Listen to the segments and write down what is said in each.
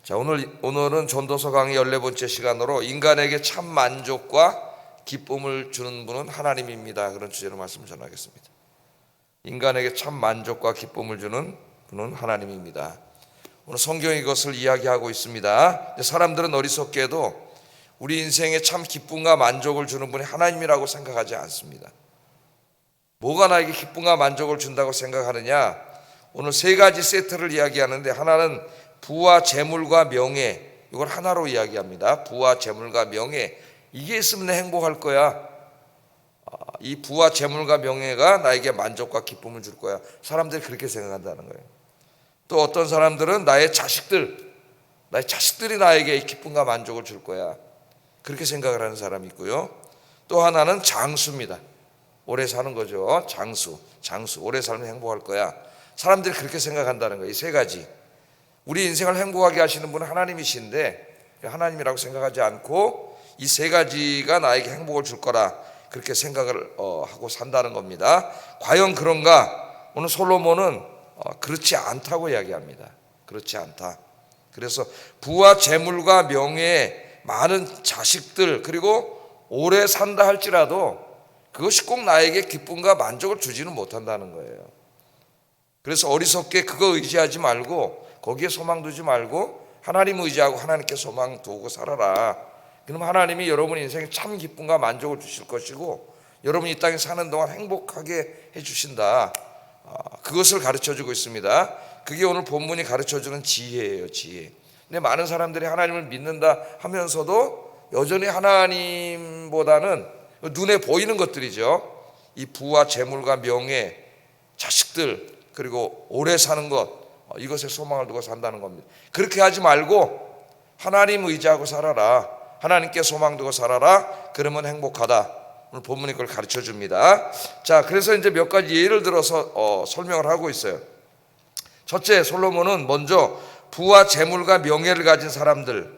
자, 오늘은 전도서 강의 14번째 시간으로 인간에게 참 만족과 기쁨을 주는 분은 하나님입니다. 그런 주제로 말씀 전하겠습니다. 인간에게 참 만족과 기쁨을 주는 분은 하나님입니다. 오늘 성경이 이것을 이야기하고 있습니다. 사람들은 어리석게도 우리 인생에 참 기쁨과 만족을 주는 분이 하나님이라고 생각하지 않습니다. 뭐가 나에게 기쁨과 만족을 준다고 생각하느냐? 오늘 세 가지 세트를 이야기하는데, 하나는 부와 재물과 명예, 이걸 하나로 이야기합니다. 부와 재물과 명예, 이게 있으면 내 행복할 거야. 이 부와 재물과 명예가 나에게 만족과 기쁨을 줄 거야. 사람들이 그렇게 생각한다는 거예요. 또 어떤 사람들은 나의 자식들이 나에게 기쁨과 만족을 줄 거야, 그렇게 생각을 하는 사람이 있고요. 또 하나는 장수입니다. 오래 사는 거죠. 장수, 오래 살면 행복할 거야. 사람들이 그렇게 생각한다는 거예요. 이 세 가지. 우리 인생을 행복하게 하시는 분은 하나님이신데, 하나님이라고 생각하지 않고 이 세 가지가 나에게 행복을 줄 거라 그렇게 생각을 하고 산다는 겁니다. 과연 그런가? 오늘 솔로몬은 그렇지 않다고 이야기합니다. 그렇지 않다. 그래서 부와 재물과 명예, 많은 자식들, 그리고 오래 산다 할지라도 그것이 꼭 나에게 기쁨과 만족을 주지는 못한다는 거예요. 그래서 어리석게 그거 의지하지 말고, 거기에 소망 두지 말고 하나님 의지하고 하나님께 소망 두고 살아라. 그럼 하나님이 여러분 인생에 참 기쁨과 만족을 주실 것이고, 여러분이 이 땅에 사는 동안 행복하게 해주신다. 그것을 가르쳐주고 있습니다. 그게 오늘 본문이 가르쳐주는 지혜예요. 지혜. 근데 많은 사람들이 하나님을 믿는다 하면서도 여전히 하나님보다는 눈에 보이는 것들이죠. 이 부와 재물과 명예, 자식들, 그리고 오래 사는 것, 이것에 소망을 두고 산다는 겁니다. 그렇게 하지 말고 하나님 의지하고 살아라. 하나님께 소망 두고 살아라. 그러면 행복하다. 오늘 본문이 그걸 가르쳐 줍니다. 자, 그래서 이제 몇 가지 예를 들어서 설명을 하고 있어요. 첫째, 솔로몬은 먼저 부와 재물과 명예를 가진 사람들,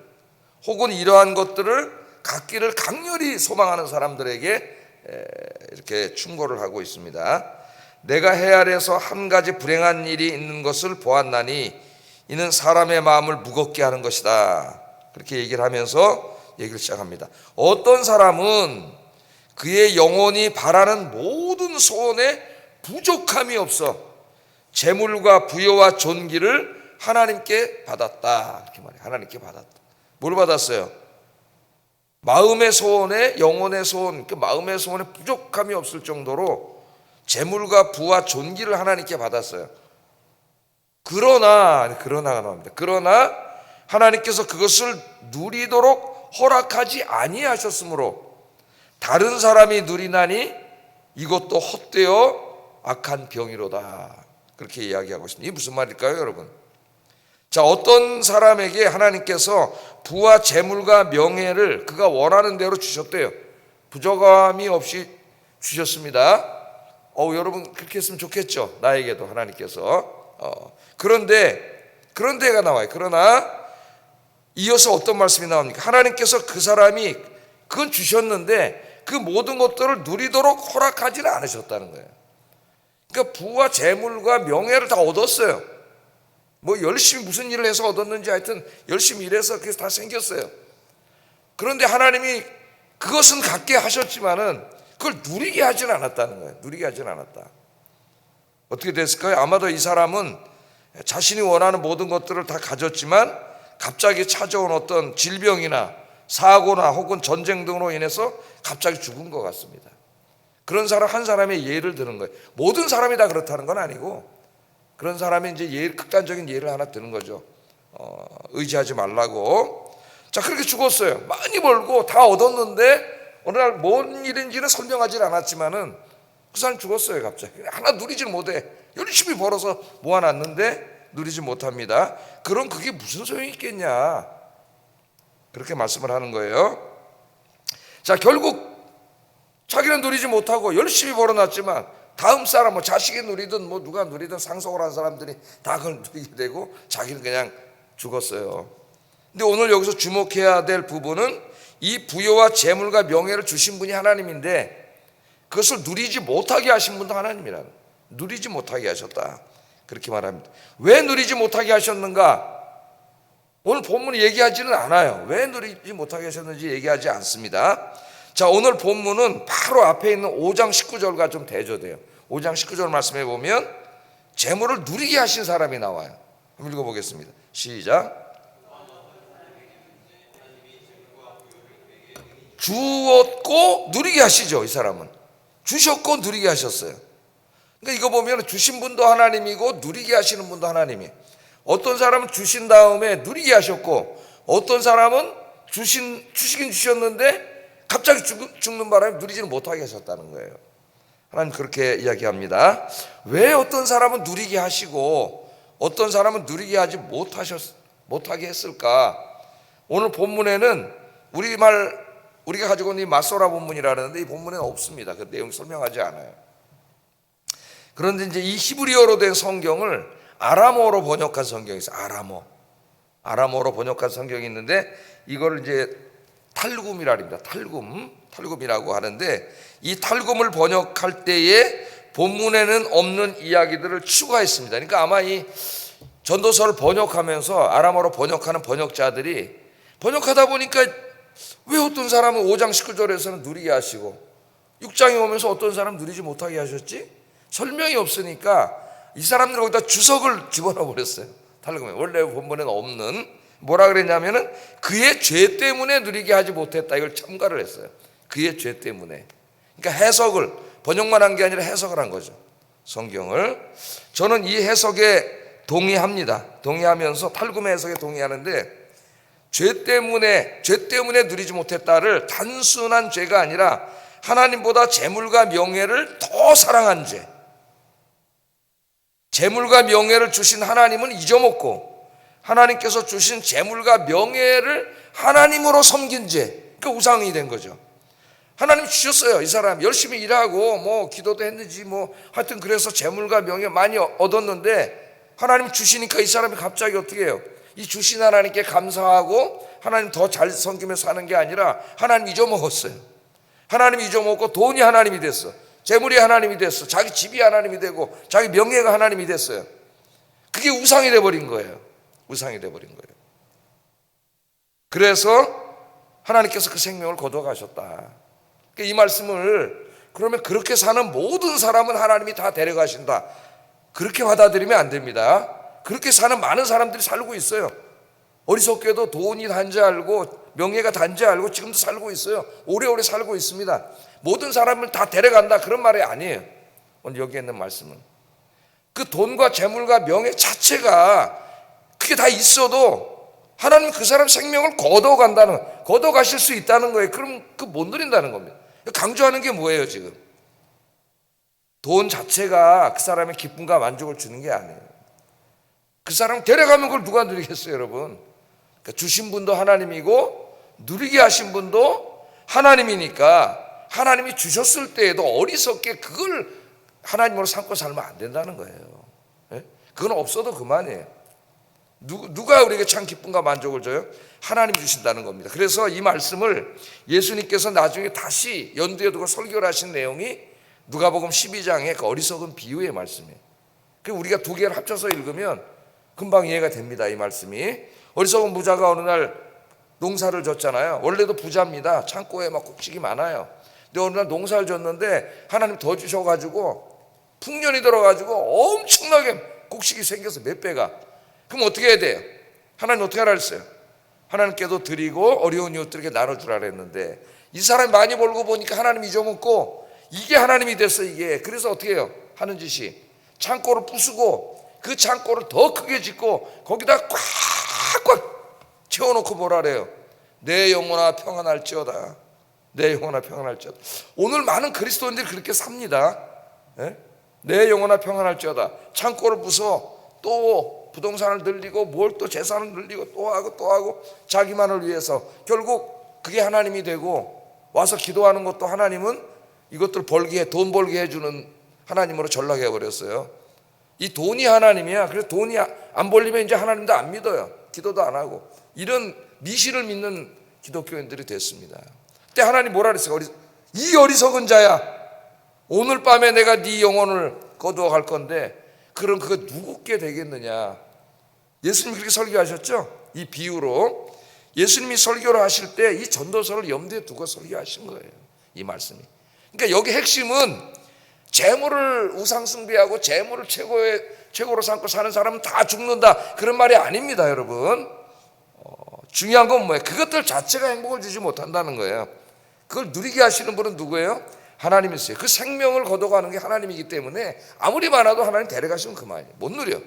혹은 이러한 것들을 갖기를 강렬히 소망하는 사람들에게 이렇게 충고를 하고 있습니다. 내가 해 아래에서 한 가지 불행한 일이 있는 것을 보았나니 이는 사람의 마음을 무겁게 하는 것이다. 그렇게 얘기를 하면서 얘기를 시작합니다. 어떤 사람은 그의 영혼이 바라는 모든 소원에 부족함이 없어 재물과 부여와 존귀를 하나님께 받았다. 이렇게 말해요. 하나님께 받았다. 뭘 받았어요? 마음의 소원에, 영혼의 소원, 그 마음의 소원에 부족함이 없을 정도로 재물과 부와 존귀를 하나님께 받았어요. 그러나가 나옵니다. 그러나 하나님께서 그것을 누리도록 허락하지 아니하셨으므로 다른 사람이 누리나니 이것도 헛되어 악한 병이로다. 그렇게 이야기하고 있습니다. 이게 무슨 말일까요, 여러분? 자, 어떤 사람에게 하나님께서 부와 재물과 명예를 그가 원하는 대로 주셨대요. 부족함이 없이 주셨습니다. 여러분 그렇게 했으면 좋겠죠. 나에게도 하나님께서. 그런데가 나와요. 그러나 이어서 어떤 말씀이 나옵니까? 하나님께서 그 사람이 그건 주셨는데 그 모든 것들을 누리도록 허락하지는 않으셨다는 거예요. 그러니까 부와 재물과 명예를 다 얻었어요. 뭐 열심히 무슨 일을 해서 얻었는지 하여튼 열심히 일해서 그게 다 생겼어요. 그런데 하나님이 그것은 갖게 하셨지만은 그걸 누리게 하지는 않았다는 거예요. 누리게 하지는 않았다. 어떻게 됐을까요? 아마도 이 사람은 자신이 원하는 모든 것들을 다 가졌지만 갑자기 찾아온 어떤 질병이나 사고나 혹은 전쟁 등으로 인해서 갑자기 죽은 것 같습니다. 그런 사람 한 사람의 예를 드는 거예요. 모든 사람이 다 그렇다는 건 아니고, 그런 사람이 이제 극단적인 예를 하나 드는 거죠. 의지하지 말라고. 자, 그렇게 죽었어요. 많이 벌고 다 얻었는데 어느 날 뭔 일인지는 설명하지 않았지만은 그 사람 죽었어요. 갑자기 하나 누리질 못해. 열심히 벌어서 모아놨는데 누리지 못합니다. 그럼 그게 무슨 소용이 있겠냐, 그렇게 말씀을 하는 거예요. 자, 결국 자기는 누리지 못하고 열심히 벌어놨지만 다음 사람, 뭐 자식이 누리든 뭐 누가 누리든 상속을 한 사람들이 다 그걸 누리게 되고 자기는 그냥 죽었어요. 근데 오늘 여기서 주목해야 될 부분은 이 부여와 재물과 명예를 주신 분이 하나님인데 그것을 누리지 못하게 하신 분도 하나님이라는, 누리지 못하게 하셨다, 그렇게 말합니다. 왜 누리지 못하게 하셨는가? 오늘 본문이 얘기하지는 않아요. 왜 누리지 못하게 하셨는지 얘기하지 않습니다. 자, 오늘 본문은 바로 앞에 있는 5장 19절과 좀 대조돼요. 5장 19절 말씀해 보면 재물을 누리게 하신 사람이 나와요. 한번 읽어보겠습니다. 시작. 주었고 누리게 하시죠. 이 사람은 주셨고 누리게 하셨어요. 그러니까 이거 보면 주신 분도 하나님이고 누리게 하시는 분도 하나님이. 어떤 사람은 주신 다음에 누리게 하셨고, 어떤 사람은 주시긴 주셨는데 갑자기 죽는 바람에 누리지는 못하게 하셨다는 거예요. 하나님 그렇게 이야기합니다. 왜 어떤 사람은 누리게 하시고 어떤 사람은 누리게 하지 못하게 했을까? 오늘 본문에는 우리가 가지고 있는 이 마소라 본문이라는데 이 본문에는 없습니다. 그 내용 설명하지 않아요. 그런데 이제 이 히브리어로 된 성경을 아람어로 번역한 성경이 있어요. 아람어로 번역한 성경이 있는데 이걸 이제 탈굼이라 합니다. 탈굼이라고 하는데 이 탈굼을 번역할 때에 본문에는 없는 이야기들을 추가했습니다. 그러니까 아마 이 전도서를 번역하면서 아람어로 번역하는 번역자들이 번역하다 보니까 왜 어떤 사람은 5장 19절에서는 누리게 하시고 6장에 오면서 어떤 사람 누리지 못하게 하셨지? 설명이 없으니까 이 사람들이 거기다 주석을 집어넣어 버렸어요. 탈굼에 원래 본문에는 없는 뭐라 그랬냐면은 그의 죄 때문에 누리게 하지 못했다. 이걸 첨가를 했어요. 그의 죄 때문에. 그러니까 해석을 번역만 한 게 아니라 해석을 한 거죠. 성경을. 저는 이 해석에 동의합니다. 동의하면서 탈굼의 해석에 동의하는데 죄 때문에 누리지 못했다를 단순한 죄가 아니라 하나님보다 재물과 명예를 더 사랑한 죄. 재물과 명예를 주신 하나님은 잊어먹고 하나님께서 주신 재물과 명예를 하나님으로 섬긴 죄. 그러니까 우상이 된 거죠. 하나님 주셨어요. 이 사람 열심히 일하고 뭐 기도도 했는지 뭐 하여튼 그래서 재물과 명예 많이 얻었는데 하나님 주시니까 이 사람이 갑자기 어떻게 해요? 이 주신 하나님께 감사하고 하나님 더 잘 섬기면서 사는 게 아니라 하나님 잊어먹었어요. 하나님 잊어먹고 돈이 하나님이 됐어. 재물이 하나님이 됐어. 자기 집이 하나님이 되고 자기 명예가 하나님이 됐어요. 그게 우상이 돼버린 거예요. 우상이 돼버린 거예요. 그래서 하나님께서 그 생명을 거둬가셨다. 그러니까 이 말씀을 그러면 그렇게 사는 모든 사람은 하나님이 다 데려가신다. 그렇게 받아들이면 안 됩니다. 그렇게 사는 많은 사람들이 살고 있어요. 어리석게도 돈이 단지 알고 명예가 단지 알고 지금도 살고 있어요. 오래오래 살고 있습니다. 모든 사람을 다 데려간다 그런 말이 아니에요. 오늘 여기 있는 말씀은 그 돈과 재물과 명예 자체가 그게 다 있어도 하나님 그 사람 생명을 거둬가실 수 있다는 거예요. 그럼 그 못 누린다는 겁니다. 강조하는 게 뭐예요 지금? 돈 자체가 그 사람의 기쁨과 만족을 주는 게 아니에요. 그 사람 데려가면 그걸 누가 누리겠어요 여러분? 그러니까 주신 분도 하나님이고 누리게 하신 분도 하나님이니까 하나님이 주셨을 때에도 어리석게 그걸 하나님으로 삼고 살면 안 된다는 거예요. 그건 없어도 그만이에요. 누가 우리에게 참 기쁨과 만족을 줘요? 하나님이 주신다는 겁니다. 그래서 이 말씀을 예수님께서 나중에 다시 연두에 두고 설교를 하신 내용이 누가복음 12장의 그 어리석은 비유의 말씀이에요. 그래서 우리가 두 개를 합쳐서 읽으면 금방 이해가 됩니다. 이 말씀이 어리석은 부자가 어느 날 농사를 졌잖아요. 원래도 부자입니다. 창고에 막 곡식이 많아요. 근데 어느 날 농사를 졌는데 하나님 더 주셔가지고 풍년이 들어가지고 엄청나게 곡식이 생겨서 몇 배가. 그럼 어떻게 해야 돼요? 하나님 어떻게 하라 했어요? 하나님께도 드리고 어려운 이웃들에게 나눠주라 그랬는데 이 사람이 많이 벌고 보니까 하나님 잊어먹고 이게 하나님이 됐어 이게. 그래서 어떻게 해요? 하는 짓이 창고를 부수고 그 창고를 더 크게 짓고 거기다 꽉꽉 채워놓고 뭐라 그래요? 내 영혼아 평안할지어다. 내 영혼아 평안할지어다. 오늘 많은 그리스도인들이 그렇게 삽니다. 내 영혼아 평안할지어다. 창고를 부숴 또 부동산을 늘리고 뭘 또 재산을 늘리고 또 하고 자기만을 위해서 결국 그게 하나님이 되고 와서 기도하는 것도 하나님은 이것들 돈 벌게 해주는 하나님으로 전락해 버렸어요. 이 돈이 하나님이야. 그래서 돈이 안 벌리면 이제 하나님도 안 믿어요. 기도도 안 하고 이런 미신을 믿는 기독교인들이 됐습니다. 그때 하나님 뭐라 그랬어요? 이 어리석은 자야, 오늘 밤에 내가 네 영혼을 거두어 갈 건데 그럼 그거 누구께 되겠느냐? 예수님이 그렇게 설교하셨죠? 이 비유로 예수님이 설교를 하실 때 이 전도서를 염두에 두고 설교하신 거예요, 이 말씀이. 그러니까 여기 핵심은 재물을 우상숭배하고 재물을 최고로 삼고 사는 사람은 다 죽는다, 그런 말이 아닙니다, 여러분. 중요한 건 뭐예요? 그것들 자체가 행복을 주지 못한다는 거예요. 그걸 누리게 하시는 분은 누구예요? 하나님이세요. 그 생명을 거둬가는 게 하나님이기 때문에 아무리 많아도 하나님 데려가시면 그만이에요. 못 누려.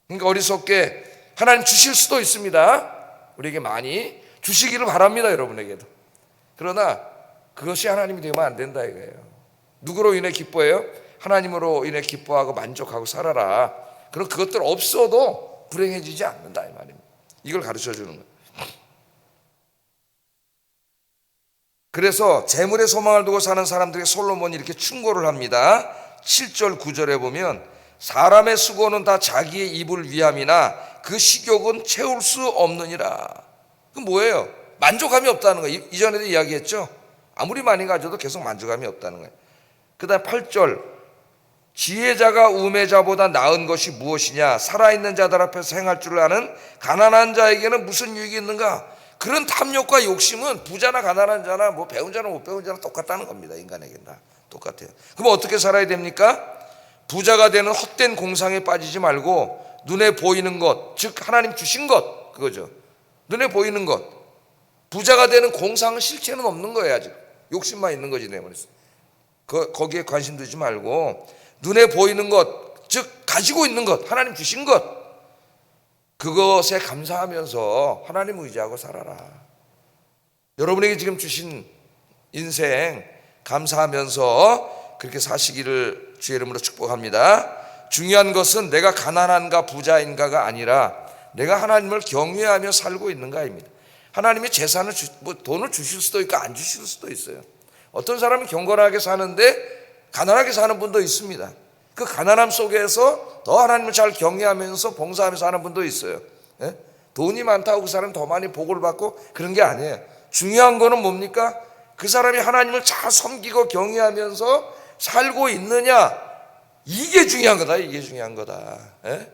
그러니까 어리석게 하나님 주실 수도 있습니다. 우리에게 많이 주시기를 바랍니다, 여러분에게도. 그러나 그것이 하나님이 되면 안 된다 이거예요. 누구로 인해 기뻐해요? 하나님으로 인해 기뻐하고 만족하고 살아라. 그럼 그것들 없어도 불행해지지 않는다 이 말입니다. 이걸 가르쳐 주는 거예요. 그래서 재물의 소망을 두고 사는 사람들에게 솔로몬이 이렇게 충고를 합니다. 7절 9절에 보면 사람의 수고는 다 자기의 입을 위함이나 그 식욕은 채울 수 없느니라. 그 뭐예요? 만족감이 없다는 거예요. 이전에도 이야기했죠. 아무리 많이 가져도 계속 만족감이 없다는 거예요. 그 다음 8절 지혜자가 우매자보다 나은 것이 무엇이냐? 살아있는 자들 앞에서 행할 줄 아는 가난한 자에게는 무슨 유익이 있는가? 그런 탐욕과 욕심은 부자나 가난한 자나 뭐 배운 자나 못 배운 자나 똑같다는 겁니다. 인간에게는 다 똑같아요. 그럼 어떻게 살아야 됩니까? 부자가 되는 헛된 공상에 빠지지 말고 눈에 보이는 것, 즉 하나님 주신 것, 그거죠. 눈에 보이는 것. 부자가 되는 공상은 실체는 없는 거예요. 아직 욕심만 있는 거지 내버렸어. 거기에 관심 두지 말고 눈에 보이는 것, 즉 가지고 있는 것, 하나님 주신 것, 그것에 감사하면서 하나님 의지하고 살아라. 여러분에게 지금 주신 인생 감사하면서 그렇게 사시기를 주의 이름으로 축복합니다. 중요한 것은 내가 가난한가 부자인가가 아니라 내가 하나님을 경외하며 살고 있는가입니다. 하나님이 재산을 돈을 주실 수도 있고 안 주실 수도 있어요. 어떤 사람은 경건하게 사는데 가난하게 사는 분도 있습니다. 그 가난함 속에서 더 하나님을 잘 경외하면서 봉사하면서 사는 분도 있어요. 예? 돈이 많다고 그 사람이 더 많이 복을 받고 그런 게 아니에요. 중요한 거는 뭡니까? 그 사람이 하나님을 잘 섬기고 경외하면서 살고 있느냐, 이게 중요한 거다. 이게 중요한 거다. 예?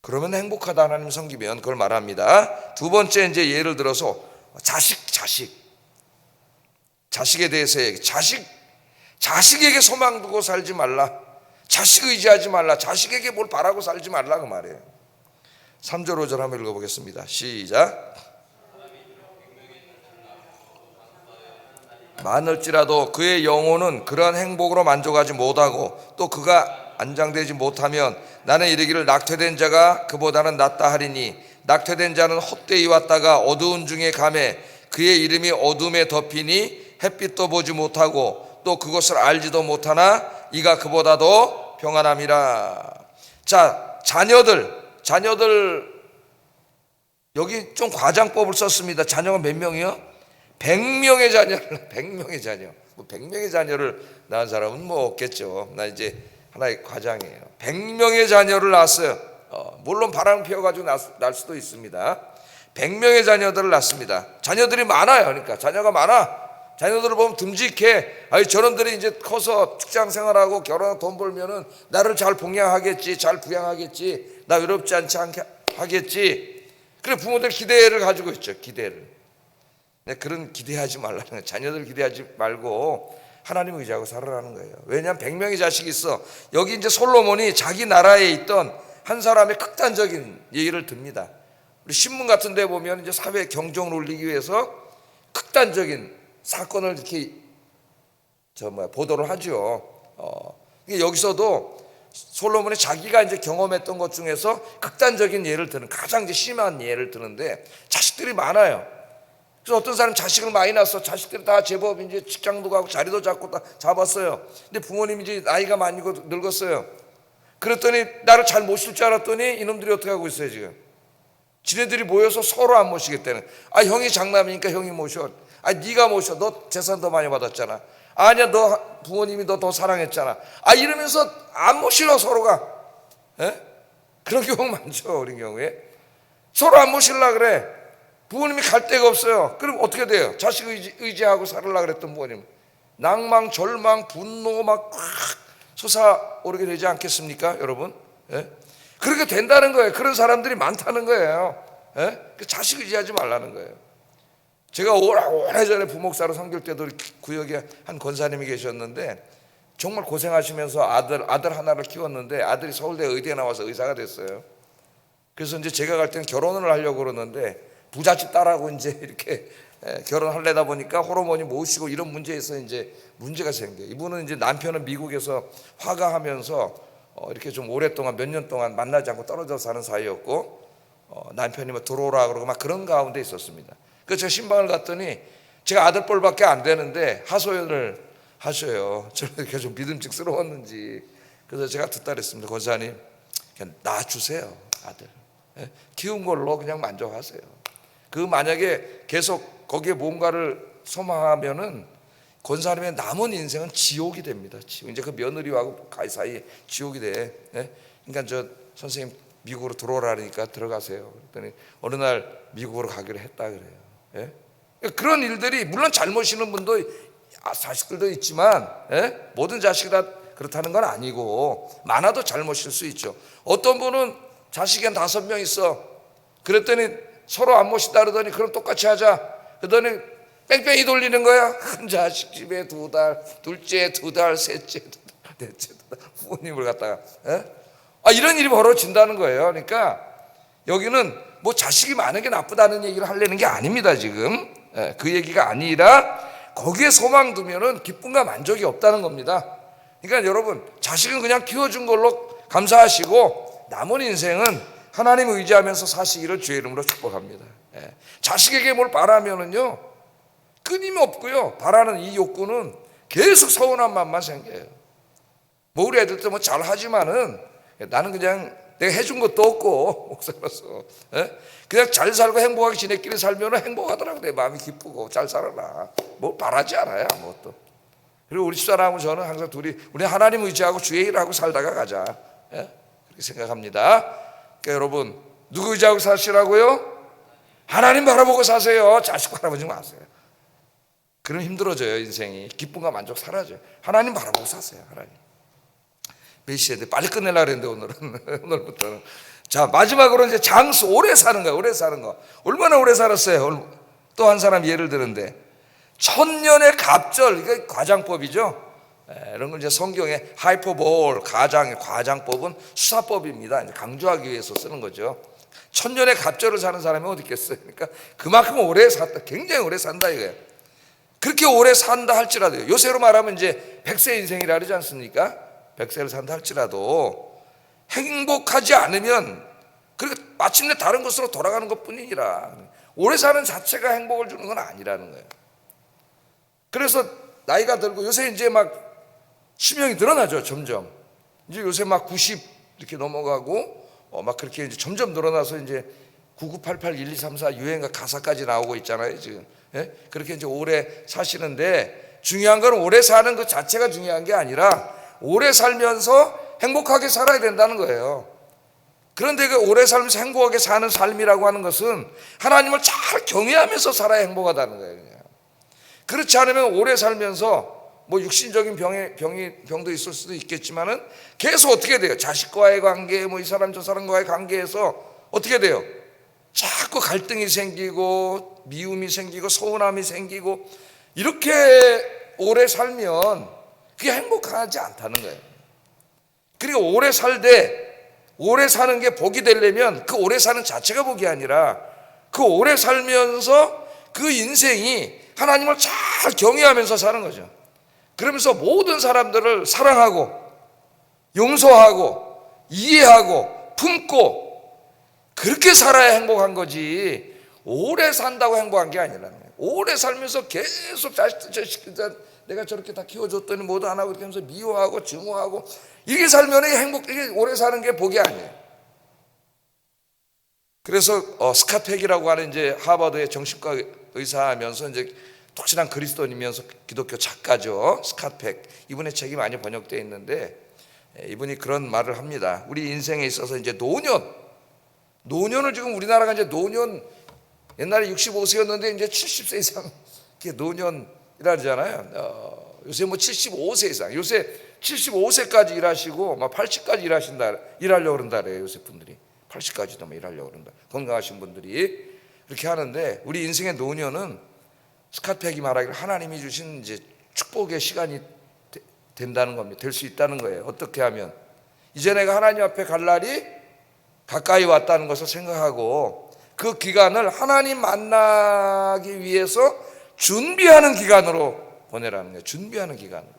그러면 행복하다 하나님 섬기면 그걸 말합니다. 두 번째 이제 예를 들어서 자식에 대해서 얘기. 자식에게 소망 두고 살지 말라. 자식 의지하지 말라. 자식에게 뭘 바라고 살지 말라 그 말이에요. 3절 5절 한번 읽어보겠습니다. 시작. 많을지라도 그의 영혼은 그러한 행복으로 만족하지 못하고 또 그가 안장되지 못하면 나는 이르기를 낙퇴된 자가 그보다는 낫다 하리니 낙퇴된 자는 헛되이 왔다가 어두운 중에 가매 그의 이름이 어둠에 덮이니 햇빛도 보지 못하고 또 그것을 알지도 못하나 이가 그보다도 평안함이라. 자, 자녀들 여기 좀 과장법을 썼습니다. 자녀가 몇 명이요? 100명의 자녀. 뭐 100명의 자녀를 낳은 사람은 뭐 없겠죠. 나 이제 하나의 과장이에요. 100명의 자녀를 낳았어요. 물론 바람 피워가지고 낳을 수도 있습니다. 100명의 자녀들을 낳습니다. 자녀들이 많아요. 그러니까 자녀가 많아. 자녀들을 보면 듬직해. 아니 저놈들이 이제 커서 직장 생활하고 결혼하고 돈 벌면은 나를 잘 봉양하겠지, 잘 부양하겠지, 나 외롭지 않지 않게 하겠지. 그래 부모들 기대를 가지고 있죠. 기대를. 그런 기대하지 말라는 거예요. 자녀들 기대하지 말고 하나님 의지하고 살아라는 거예요. 왜냐하면 100명의 자식이 있어. 여기 이제 솔로몬이 자기 나라에 있던 한 사람의 극단적인 얘기를 듭니다. 우리 신문 같은 데 보면 이제 사회 경종을 울리기 위해서 극단적인 사건을 이렇게 보도를 하죠. 여기서도 솔로몬이 자기가 이제 경험했던 것 중에서 극단적인 예를 드는 가장 이제 심한 예를 드는데 자식들이 많아요. 그래서 어떤 사람 자식을 많이 낳았어. 자식들이 다 제법 이제 직장도 가고 자리도 잡고 다 잡았어요. 근데 부모님이 이제 나이가 많이 늙었어요. 그랬더니 나를 잘 모실 줄 알았더니 이놈들이 어떻게 하고 있어요 지금? 지네들이 모여서 서로 안 모시겠다는. 형이 장남이니까 형이 모셔. 네가 모셔. 너 재산 더 많이 받았잖아. 아니야, 너 부모님이 너 더 사랑했잖아. 이러면서 안 모시러 서로가. 에? 그런 경우 많죠. 우리 경우에 서로 안 모실라 그래. 부모님이 갈 데가 없어요. 그럼 어떻게 돼요? 자식 의지하고 살으려고 그랬던 부모님 낭망, 절망, 분노 막 솟아오르게 되지 않겠습니까 여러분? 예? 그렇게 된다는 거예요. 그런 사람들이 많다는 거예요. 예? 자식 의지하지 말라는 거예요. 제가 오래전에 부목사로 섬길 때도 구역에 한 권사님이 계셨는데 정말 고생하시면서 아들 하나를 키웠는데 아들이 서울대 의대에 나와서 의사가 됐어요. 그래서 이제 제가 갈 때는 결혼을 하려고 그러는데 부잣집 딸하고 이제 이렇게 결혼하려다 보니까 호르몬이 모시고 이런 문제에서 이제 문제가 생겨요. 이분은 이제 남편은 미국에서 화가하면서 이렇게 좀 오랫동안 몇 년 동안 만나지 않고 떨어져 사는 사이였고 남편이 뭐 들어오라 그러고 막 그런 가운데 있었습니다. 그래서 제가 신방을 갔더니 제가 아들뻘밖에 안 되는데 하소연을 하셔요. 저는 이렇게 좀 믿음직스러웠는지. 그래서 제가 듣다 그랬습니다. 권사님 그냥 놔주세요. 아들 키운 걸로 그냥 만족하세요. 그 만약에 계속 거기에 뭔가를 소망하면은 권사님의 남은 인생은 지옥이 됩니다. 이제 그 며느리하고 가이 사이에 지옥이 돼. 그러니까 저 선생님 미국으로 들어오라니까 들어가세요. 그랬더니 어느 날 미국으로 가기로 했다 그래요. 그런 일들이 물론 잘 모시는 분도 자식들도 있지만 모든 자식이 다 그렇다는 건 아니고 많아도 잘 모실 수 있죠. 어떤 분은 자식이 한 5명 있어. 그랬더니 서로 안 모시다 그러더니 그럼 똑같이 하자. 그러더니 뺑뺑이 돌리는 거야. 큰 자식 집에 2달, 둘째 2달, 셋째 2달, 넷째 2달 부모님을 갖다가 이런 일이 벌어진다는 거예요. 그러니까 여기는 뭐 자식이 많은 게 나쁘다는 얘기를 하려는 게 아닙니다. 지금 그 얘기가 아니라 거기에 소망 두면은 기쁨과 만족이 없다는 겁니다. 그러니까 여러분 자식은 그냥 키워준 걸로 감사하시고 남은 인생은 하나님 의지하면서 사시기를 주의 이름으로 축복합니다. 자식에게 뭘 바라면은요 끊임없고요 바라는 이 욕구는 계속 서운한 마음만 생겨요. 뭐 우리 애들도 뭐 잘하지만은 나는 그냥 내가 해준 것도 없고 목사로서 그냥 잘 살고 행복하게 지냈기를 살면 행복하더라고. 내 마음이 기쁘고 잘 살아라. 뭐 바라지 않아요 아무것도. 그리고 우리 집사람하고 저는 항상 우리 하나님 의지하고 주의 일을 하고 살다가 가자 그렇게 생각합니다. 그러니까 여러분 누구 의지하고 사시라고요? 하나님 바라보고 사세요. 자식 바라보지 마세요. 그럼 힘들어져요. 인생이 기쁨과 만족 사라져요. 하나님 바라보고 사세요. 하나님. 몇 시에 빨리 끝내려고 했는데 오늘부터는. 자 마지막으로 이제 장수 오래 사는 거예요. 오래 사는 거. 얼마나 오래 살았어요? 또 한 사람 예를 드는데 1000년의 갑절, 이게 과장법이죠. 이런 걸 이제 성경에 하이퍼볼 과장법은 수사법입니다. 강조하기 위해서 쓰는 거죠. 1000년의 갑절을 사는 사람이 어디 있겠어요? 그러니까 그만큼 오래 샀다. 굉장히 오래 산다 이거예요. 그렇게 오래 산다 할지라도 요새로 말하면 이제 100세 인생이라 그러지 않습니까? 100세를 산다 할지라도 행복하지 않으면 그렇게 마침내 다른 곳으로 돌아가는 것뿐이니라. 오래 사는 자체가 행복을 주는 건 아니라는 거예요. 그래서 나이가 들고 요새 이제 막 수명이 늘어나죠. 점점 이제 요새 막 90 이렇게 넘어가고 막 그렇게 이제 점점 늘어나서 이제 9988 1234 유행가 가사까지 나오고 있잖아요 지금. 그렇게 이제 오래 사시는데 중요한 건 오래 사는 것 자체가 중요한 게 아니라 오래 살면서 행복하게 살아야 된다는 거예요. 그런데 그 오래 살면서 행복하게 사는 삶이라고 하는 것은 하나님을 잘 경외하면서 살아야 행복하다는 거예요. 그냥. 그렇지 않으면 오래 살면서 뭐 육신적인 병도 있을 수도 있겠지만은 계속 어떻게 돼요? 자식과의 관계, 뭐 이 사람 저 사람과의 관계에서 어떻게 돼요? 자꾸 갈등이 생기고 미움이 생기고 서운함이 생기고 이렇게 오래 살면 그게 행복하지 않다는 거예요. 그리고 오래 사는 게 복이 되려면 그 오래 사는 자체가 복이 아니라 그 오래 살면서 그 인생이 하나님을 잘 경외하면서 사는 거죠. 그러면서 모든 사람들을 사랑하고 용서하고 이해하고 품고 그렇게 살아야 행복한 거지 오래 산다고 행복한 게 아니라는 거예요. 오래 살면서 계속 자식들 내가 저렇게 다 키워줬더니 뭐도 안 하고 이렇게 하면서 미워하고 증오하고 이게 살면 이게 오래 사는 게 복이 아니에요. 그래서 스캇팩이라고 하는 이제 하버드의 정신과 의사하면서 이제 독실한 그리스도인이면서 기독교 작가죠. 스캇팩 이분의 책이 많이 번역되어 있는데 이분이 그런 말을 합니다. 우리 인생에 있어서 이제 노년을 지금 우리나라가 이제 노년 옛날에 65세였는데 이제 70세 이상 이게 노년이라 그러잖아요. 요새 뭐 75세 이상 요새 75세까지 일하시고 막 80까지 일하려고 그런다 그래요. 요새 분들이 80까지도 막 일하려고 그런다. 건강하신 분들이 그렇게 하는데, 우리 인생의 노년은 스카트백이 말하기를 하나님이 주신 이제 축복의 시간이 된다는 겁니다. 될 수 있다는 거예요. 어떻게 하면 이제 내가 하나님 앞에 갈 날이 가까이 왔다는 것을 생각하고 그 기간을 하나님 만나기 위해서 준비하는 기간으로 보내라는 거예요. 준비하는 기간으로.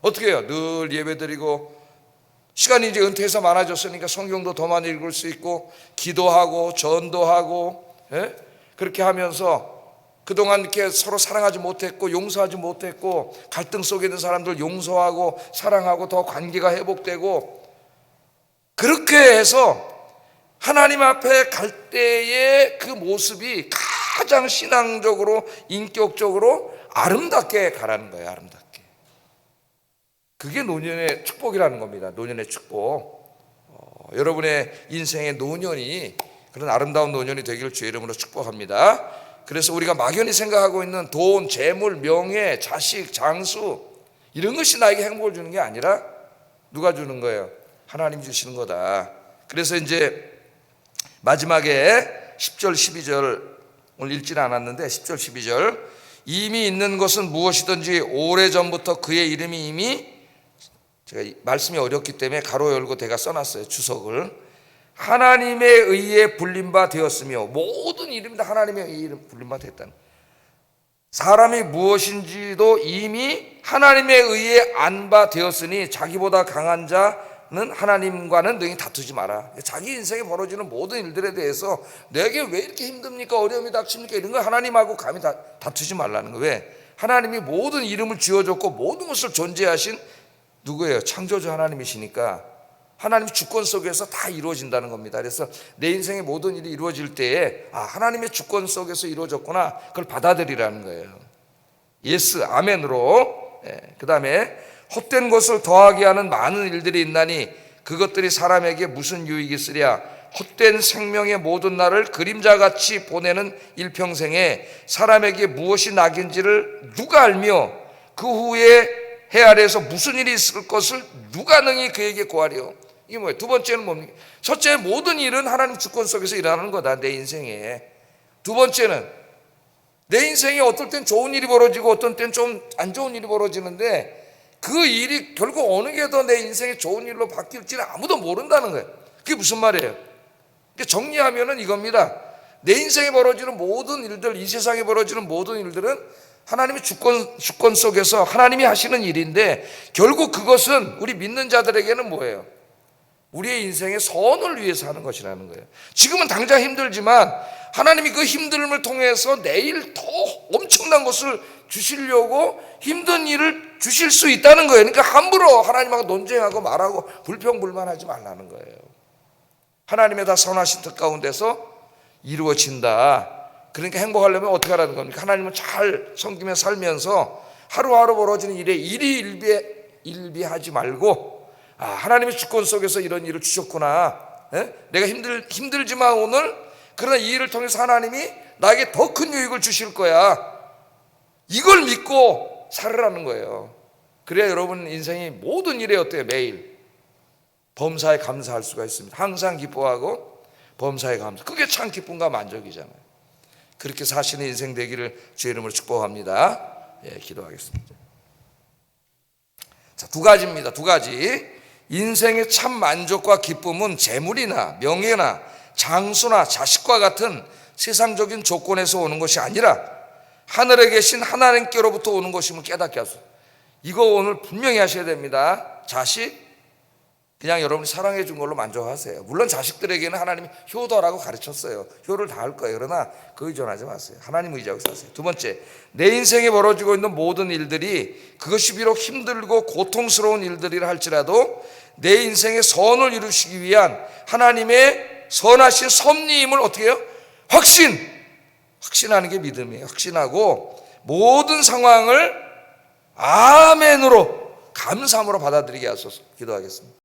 어떻게 해요? 늘 예배드리고 시간이 이제 은퇴해서 많아졌으니까 성경도 더 많이 읽을 수 있고 기도하고 전도하고, 예? 그렇게 하면서 그동안 이렇게 서로 사랑하지 못했고 용서하지 못했고 갈등 속에 있는 사람들 용서하고 사랑하고 더 관계가 회복되고, 그렇게 해서 하나님 앞에 갈 때의 그 모습이 가장 신앙적으로 인격적으로 아름답게 가라는 거예요. 아름답게. 그게 노년의 축복이라는 겁니다. 노년의 축복. 여러분의 인생의 노년이 그런 아름다운 노년이 되기를 주의 이름으로 축복합니다. 그래서 우리가 막연히 생각하고 있는 돈, 재물, 명예, 자식, 장수 이런 것이 나에게 행복을 주는 게 아니라 누가 주는 거예요? 하나님이 주시는 거다. 그래서 이제 마지막에 10절 12절 오늘 읽지는 않았는데 10절 12절 이미 있는 것은 무엇이든지 오래전부터 그의 이름이 이미, 제가 말씀이 어렵기 때문에 가로 열고 제가 써놨어요. 주석을. 하나님에 의해 불린 바 되었으며, 모든 이름이 다 하나님에 의해 불린 바 됐다는, 사람이 무엇인지도 이미 하나님에 의해 안 바 되었으니 자기보다 강한 자는 하나님과는 능히 다투지 마라. 자기 인생에 벌어지는 모든 일들에 대해서 내게 왜 이렇게 힘듭니까? 어려움이 닥칩니까? 이런 거 하나님하고 감히 다투지 말라는 거예요. 왜? 하나님이 모든 이름을 지어줬고 모든 것을 존재하신 누구예요? 창조주 하나님이시니까 하나님 주권 속에서 다 이루어진다는 겁니다. 그래서 내 인생의 모든 일이 이루어질 때에 하나님의 주권 속에서 이루어졌구나, 그걸 받아들이라는 거예요. 예스, 아멘으로. 그 다음에 헛된 것을 더하게 하는 많은 일들이 있나니 그것들이 사람에게 무슨 유익이 있으랴. 헛된 생명의 모든 날을 그림자같이 보내는 일평생에 사람에게 무엇이 낙인지를 누가 알며 그 후에 해 아래에서 무슨 일이 있을 것을 누가 능히 그에게 고하리요. 이게 뭐예요? 두 번째는 뭡니까? 첫째, 모든 일은 하나님 주권 속에서 일어나는 거다, 내 인생에. 두 번째는 내 인생에 어떨 땐 좋은 일이 벌어지고 어떤 땐 좀 안 좋은 일이 벌어지는데 그 일이 결국 어느 게 더 내 인생에 좋은 일로 바뀔지는 아무도 모른다는 거예요. 그게 무슨 말이에요? 정리하면은 이겁니다. 내 인생에 벌어지는 모든 일들, 이 세상에 벌어지는 모든 일들은 하나님의 주권 속에서 하나님이 하시는 일인데, 결국 그것은 우리 믿는 자들에게는 뭐예요? 우리의 인생의 선을 위해서 하는 것이라는 거예요. 지금은 당장 힘들지만 하나님이 그 힘듦을 통해서 내일 더 엄청난 것을 주시려고 힘든 일을 주실 수 있다는 거예요. 그러니까 함부로 하나님하고 논쟁하고 말하고 불평불만하지 말라는 거예요. 하나님의 다 선하신 뜻 가운데서 이루어진다. 그러니까 행복하려면 어떻게 하라는 겁니까? 하나님을 잘 섬기며 살면서 하루하루 벌어지는 일에 일비하지 말고, 하나님의 주권 속에서 이런 일을 주셨구나. 내가 힘들지만 오늘, 그러나 이 일을 통해서 하나님이 나에게 더 큰 유익을 주실 거야. 이걸 믿고 살으라는 거예요. 그래야 여러분 인생이 모든 일에 어때요? 매일 범사에 감사할 수가 있습니다. 항상 기뻐하고 범사에 감사. 그게 참 기쁨과 만족이잖아요. 그렇게 사시는 인생 되기를 주의 이름으로 축복합니다. 기도하겠습니다. 자, 두 가지입니다. 두 가지. 인생의 참 만족과 기쁨은 재물이나 명예나 장수나 자식과 같은 세상적인 조건에서 오는 것이 아니라 하늘에 계신 하나님께로부터 오는 것임을 깨닫게 하소서. 이거 오늘 분명히 하셔야 됩니다. 자식, 그냥 여러분이 사랑해 준 걸로 만족하세요. 물론 자식들에게는 하나님이 효도라고 가르쳤어요. 효를 다할 거예요. 그러나 그 의존하지 마세요. 하나님 의지하고 사세요. 두 번째, 내 인생에 벌어지고 있는 모든 일들이 그것이 비록 힘들고 고통스러운 일들이라 할지라도 내 인생의 선을 이루시기 위한 하나님의 선하신 섭리임을 어떻게 해요? 확신하는 게 믿음이에요. 확신하고 모든 상황을 아멘으로 감사함으로 받아들이게 하소서. 기도하겠습니다.